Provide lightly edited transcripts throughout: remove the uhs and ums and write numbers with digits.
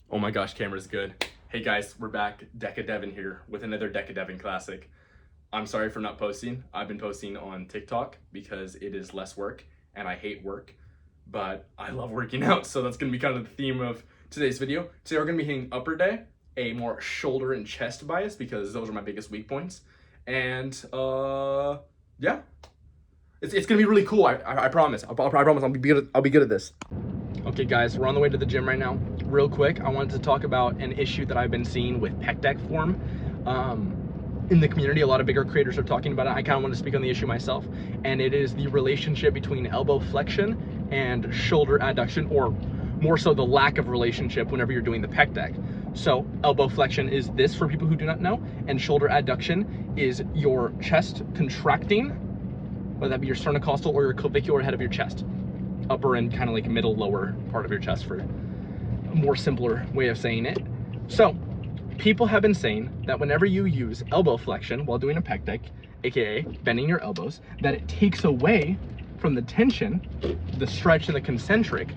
Oh my gosh, camera's good. Hey guys, we're back. DecaDevon here with another DecaDevon classic. I'm sorry for not posting. I've been posting on TikTok because it is less work and I hate work, but I love working out. So that's gonna be kind of the theme of today's video. Today we're gonna be hitting upper day, a more shoulder and chest bias because those are my biggest weak points. And yeah, it's gonna be really cool. I promise. I promise I'll be good at this. Okay guys, we're on the way to the gym right now. Real quick, I wanted to talk about an issue that I've been seeing with pec deck form. In the community, a lot of bigger creators are talking about it. I kind of want to speak on the issue myself, and it is the relationship between elbow flexion and shoulder adduction, or more so the lack of relationship whenever you're doing the pec deck. So elbow flexion is this for people who do not know, and shoulder adduction is your chest contracting, whether that be your sternocostal or your clavicular head of your chest. Upper and kind of like middle lower part of your chest for a more simpler way of saying it. So people have been saying that whenever you use elbow flexion while doing a pec deck, aka bending your elbows, that it takes away from the tension, the stretch and the concentric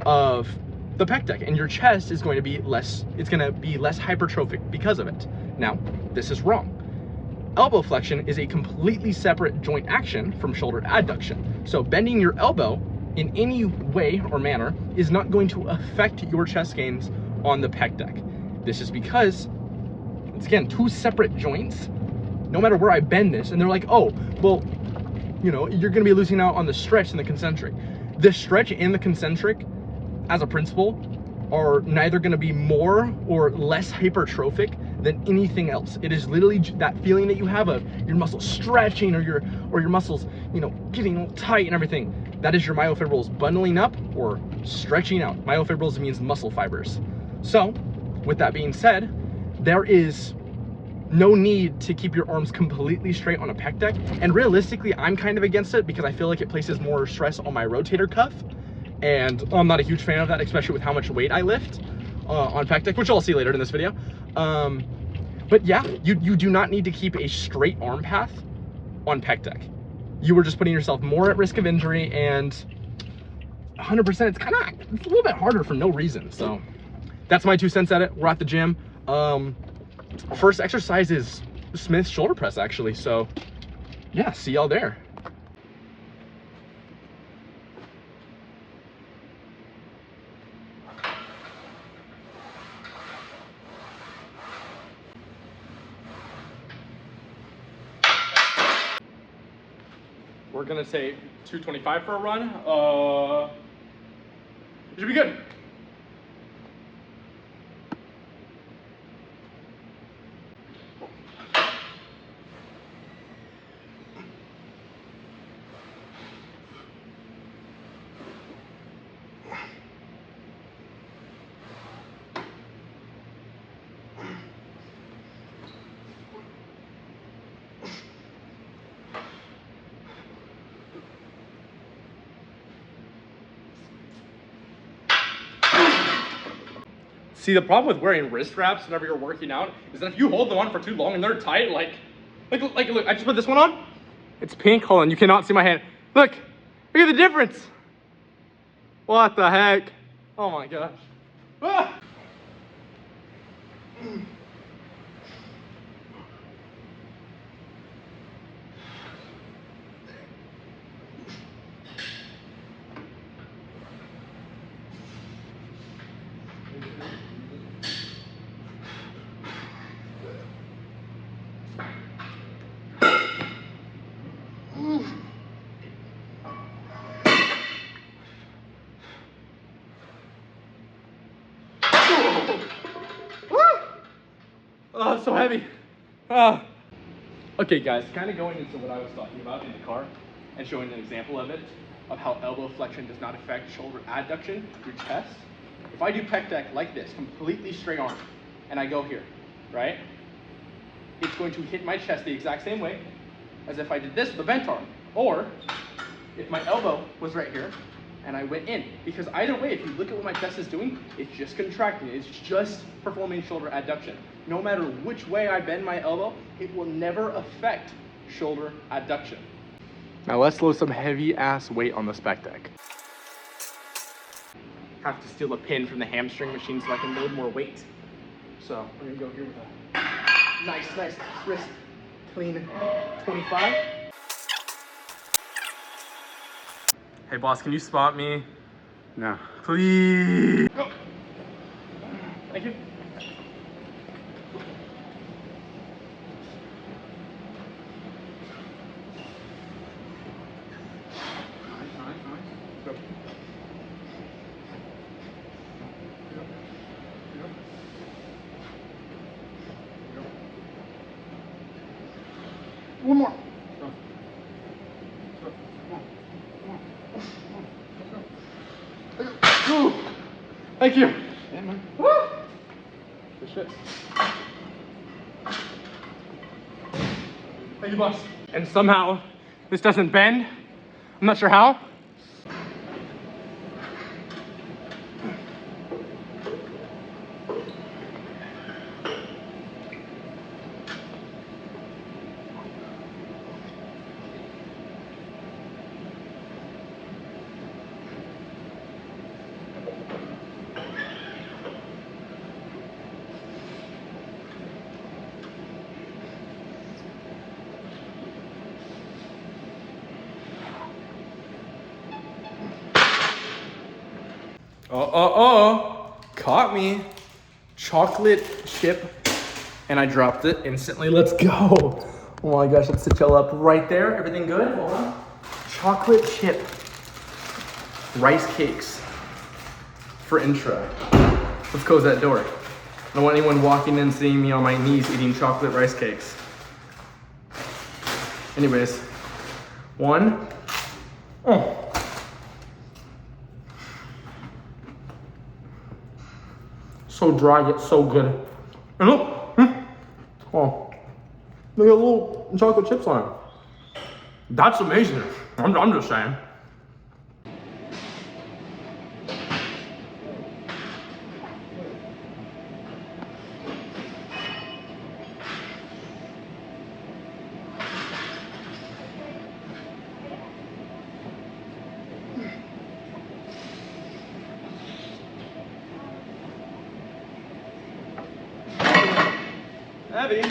of the pec deck, and your chest is going to be less, it's going to be less hypertrophic because of it. Now, this is wrong. Elbow flexion is a completely separate joint action from shoulder adduction. So bending your elbow in any way or manner is not going to affect your chest gains on the pec deck. This is because it's, again, two separate joints. No matter where I bend this, and they're like, oh, well, you know, you're gonna be losing out on the stretch and the concentric. The stretch and the concentric, as a principle, are neither gonna be more or less hypertrophic than anything else. It is literally that feeling that you have of your muscles stretching or your muscles, you know, getting tight and everything. That is your myofibrils bundling up or stretching out. Myofibrils means muscle fibers. So, with that being said, there is no need to keep your arms completely straight on a pec deck. And realistically, I'm kind of against it because I feel like it places more stress on my rotator cuff. And I'm not a huge fan of that, especially with how much weight I lift on pec deck, which I'll see later in this video. But yeah, you do not need to keep a straight arm path on pec deck. You were just putting yourself more at risk of injury, and 100%, it's a little bit harder for no reason. So that's my 2 cents at it. We're at the gym. First exercise is Smith's shoulder press, actually. So yeah, see y'all there. We're gonna say 225 for a run. It should be good. See, the problem with wearing wrist wraps whenever you're working out is that if you hold them on for too long and they're tight, look, I just put this one on. It's pink. Hold on, you cannot see my hand. Look at the difference. What the heck? Oh my gosh. Ah! Oh, it's so heavy. Okay guys, kind of going into what I was talking about in the car and showing an example of it, of how elbow flexion does not affect shoulder adduction, your chest. If I do pec deck like this, completely straight arm, and I go here, right? It's going to hit my chest the exact same way as if I did this with a bent arm. Or if my elbow was right here and I went in. Because either way, if you look at what my chest is doing, it's just contracting. It's just performing shoulder adduction. No matter which way I bend my elbow, it will never affect shoulder adduction. Now let's load some heavy ass weight on this pec deck. have to steal a pin from the hamstring machine so I can load more weight. So we're gonna go here with a nice wrist clean 25. Hey boss, can you spot me? No. Please. Go. Thank you. Go. One more. Ooh. Thank you. Yeah, man. Woo. Good shit. Thank you, boss. And somehow this doesn't bend. I'm not sure how. Caught me. Chocolate chip, and I dropped it instantly. Let's go. Oh my gosh, let's sit y'all up right there. Everything good? Hold on. Chocolate chip rice cakes for intro. Let's close that door. I don't want anyone walking in seeing me on my knees eating chocolate rice cakes. Anyways, one. Oh. So dry yet so good. And look, oh, look at little chocolate chips on it. That's amazing. I'm just saying. Abby.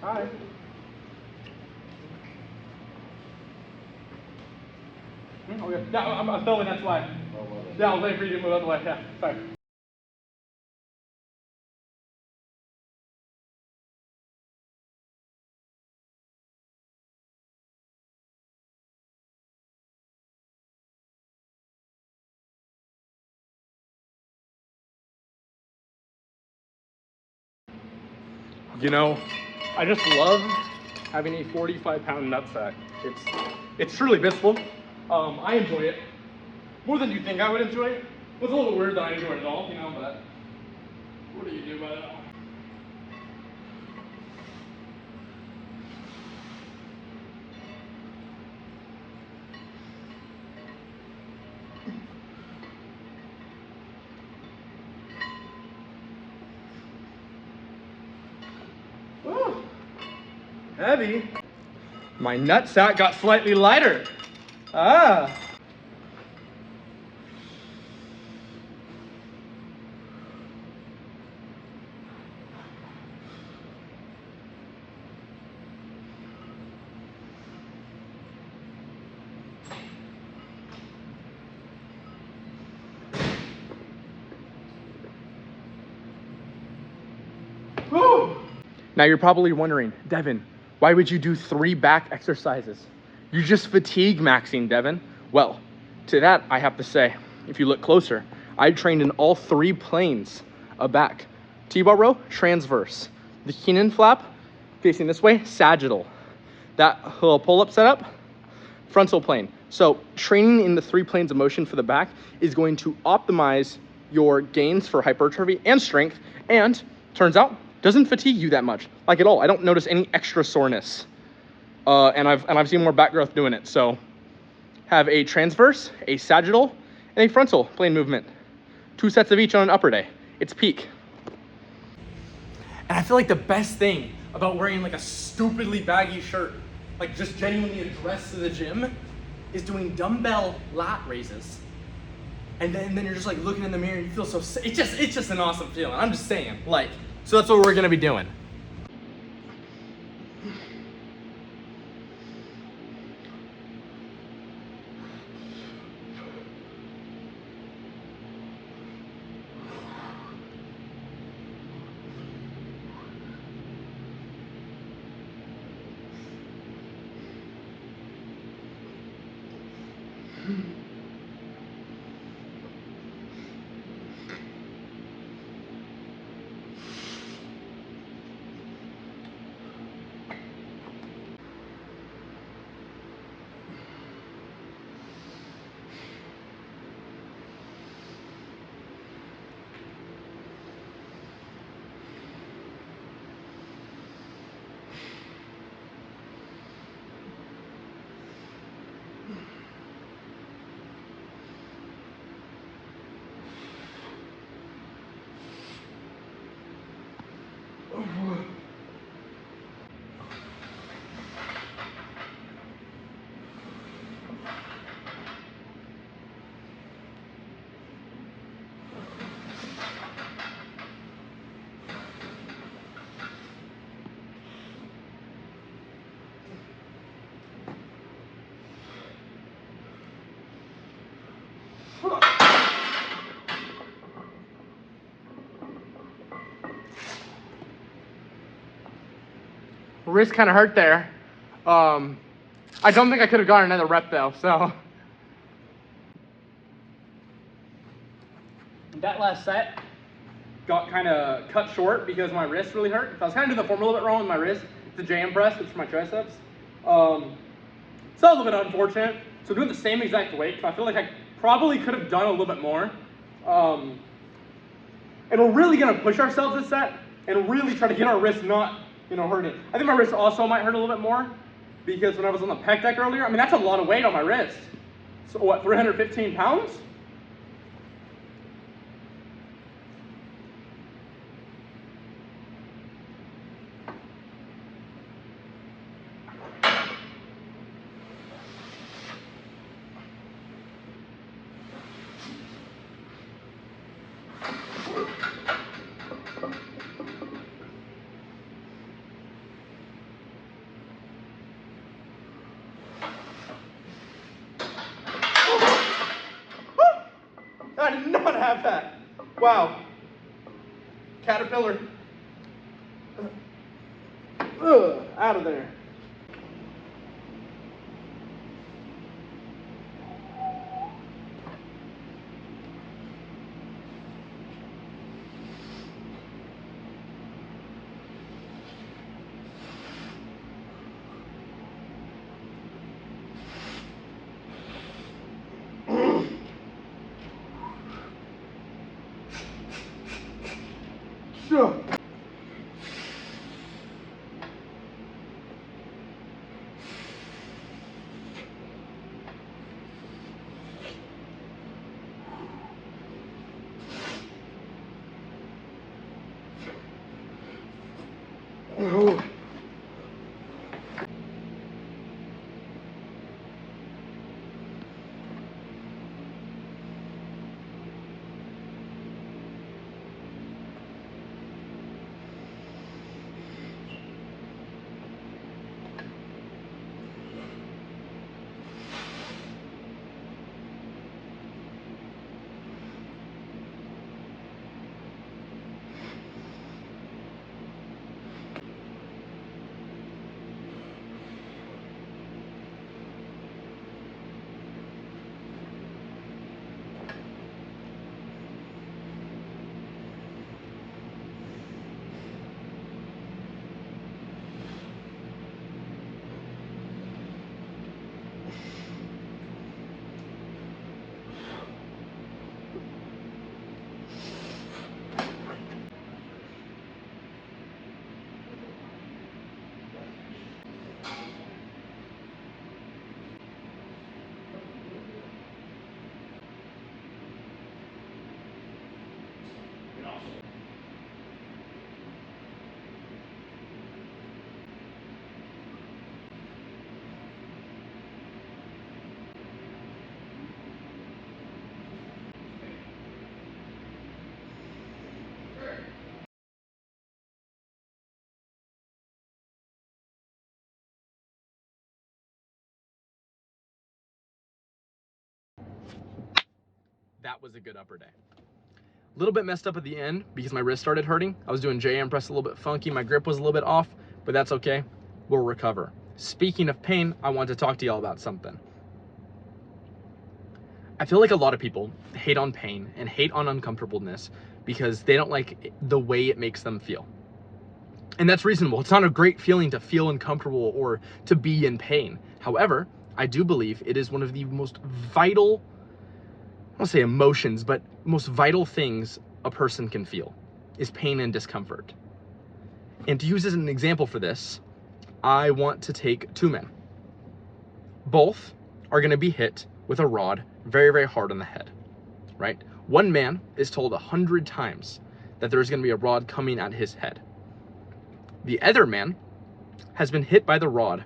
Hi. Okay. Yeah, I'm filming, that's why. Yeah, I was waiting for you to move out of the way. Yeah, sorry. You know, I just love having a 45-pound nutsack. It's It's truly visible. I enjoy it more than you think I would enjoy it. It's a little weird that I enjoy it at all, you know, but what do you do about it? Woo. Heavy. My nutsack got slightly lighter. Ah. Woo. Now you're probably wondering, Devin, why would you do 3 back exercises? You just fatigue maxing, Devin. Well, to that I have to say, if you look closer, I trained in all 3 planes of back. T-bar row, transverse. The Keenan flap, facing this way, sagittal. That little pull-up setup, frontal plane. So training in the 3 planes of motion for the back is going to optimize your gains for hypertrophy and strength, and turns out doesn't fatigue you that much, like at all. I don't notice any extra soreness, and I've seen more back growth doing it. So have a transverse, a sagittal, and a frontal plane movement. 2 sets of each on an upper day. It's peak. And I feel like the best thing about wearing like a stupidly baggy shirt, like just genuinely a dress to the gym, is doing dumbbell lat raises. And then you're just like looking in the mirror and you feel so sick. It's just an awesome feeling. I'm just saying, like, so that's what we're gonna be doing. Wrist kind of hurt there. I don't think I could have gotten another rep though, so. That last set got kind of cut short because my wrist really hurt. I was kind of doing the form a little bit wrong with my wrist. It's a JM press, which is my triceps. So a little bit unfortunate. So doing the same exact weight, so I feel like I probably could have done a little bit more. And we're really gonna push ourselves this set and really try to get our wrist not, hurting. I think my wrist also might hurt a little bit more because when I was on the pec deck earlier, I mean, that's a lot of weight on my wrist. So what, 315 pounds? I did not have that. Wow. Caterpillar. Out of there. That was a good upper day. A little bit messed up at the end because my wrist started hurting. I was doing J-arm press a little bit funky. My grip was a little bit off, but that's okay. We'll recover. Speaking of pain, I want to talk to y'all about something. I feel like a lot of people hate on pain and hate on uncomfortableness because they don't like the way it makes them feel. And that's reasonable. It's not a great feeling to feel uncomfortable or to be in pain. However, I do believe it is one of the most vital, I don't say emotions, but most vital things a person can feel is pain and discomfort. And to use as an example for this, I want to take two men. Both are going to be hit with a rod very, very hard on the head, right? One man is told 100 times that there's going to be a rod coming at his head. The other man has been hit by the rod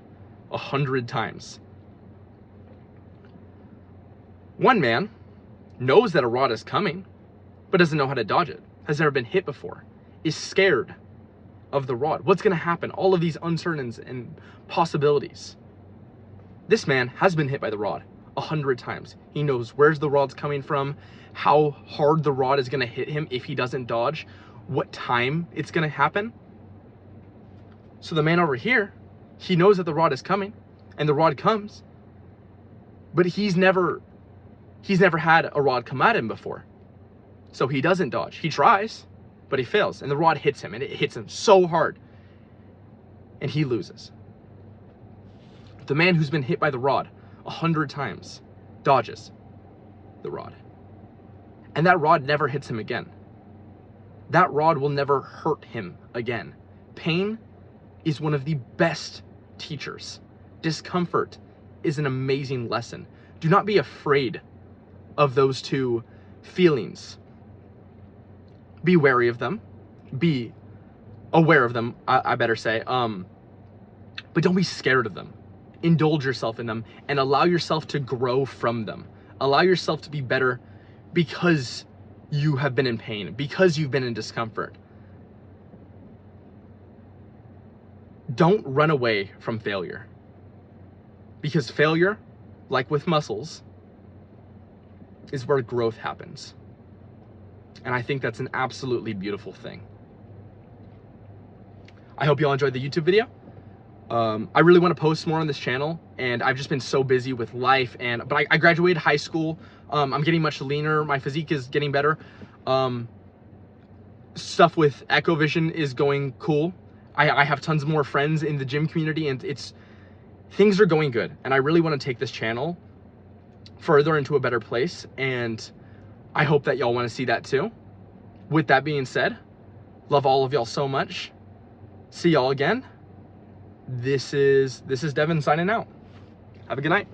100 times. One man knows that a rod is coming, but doesn't know how to dodge it, has never been hit before, is scared of the rod. What's going to happen? All of these uncertainties and possibilities. This man has been hit by the rod 100 times. He knows where's the rod's coming from, how hard the rod is going to hit him if he doesn't dodge, what time it's going to happen. So the man over here, he knows that the rod is coming, and the rod comes, but he's never had a rod come at him before. So he doesn't dodge. He tries, but he fails, and the rod hits him, and it hits him so hard, and he loses. The man who's been hit by the rod 100 times dodges the rod, and that rod never hits him again. That rod will never hurt him again. Pain is one of the best teachers. Discomfort is an amazing lesson. Do not be afraid of those two feelings. Be wary of them. Be aware of them, I better say. But don't be scared of them. Indulge yourself in them and allow yourself to grow from them. Allow yourself to be better because you have been in pain, because you've been in discomfort. Don't run away from failure, because failure, like with muscles, is where growth happens. And I think that's an absolutely beautiful thing. I hope you all enjoyed the YouTube video. I really want to post more on this channel, and I've just been so busy with life. But I graduated high school. I'm getting much leaner. My physique is getting better. Stuff with Echo Vision is going cool. I have tons more friends in the gym community, and things are going good. And I really want to take this channel further into a better place, and I hope that y'all want to see that too. With that being said, Love all of y'all so much. See y'all again. This is Devin signing out. Have a good night.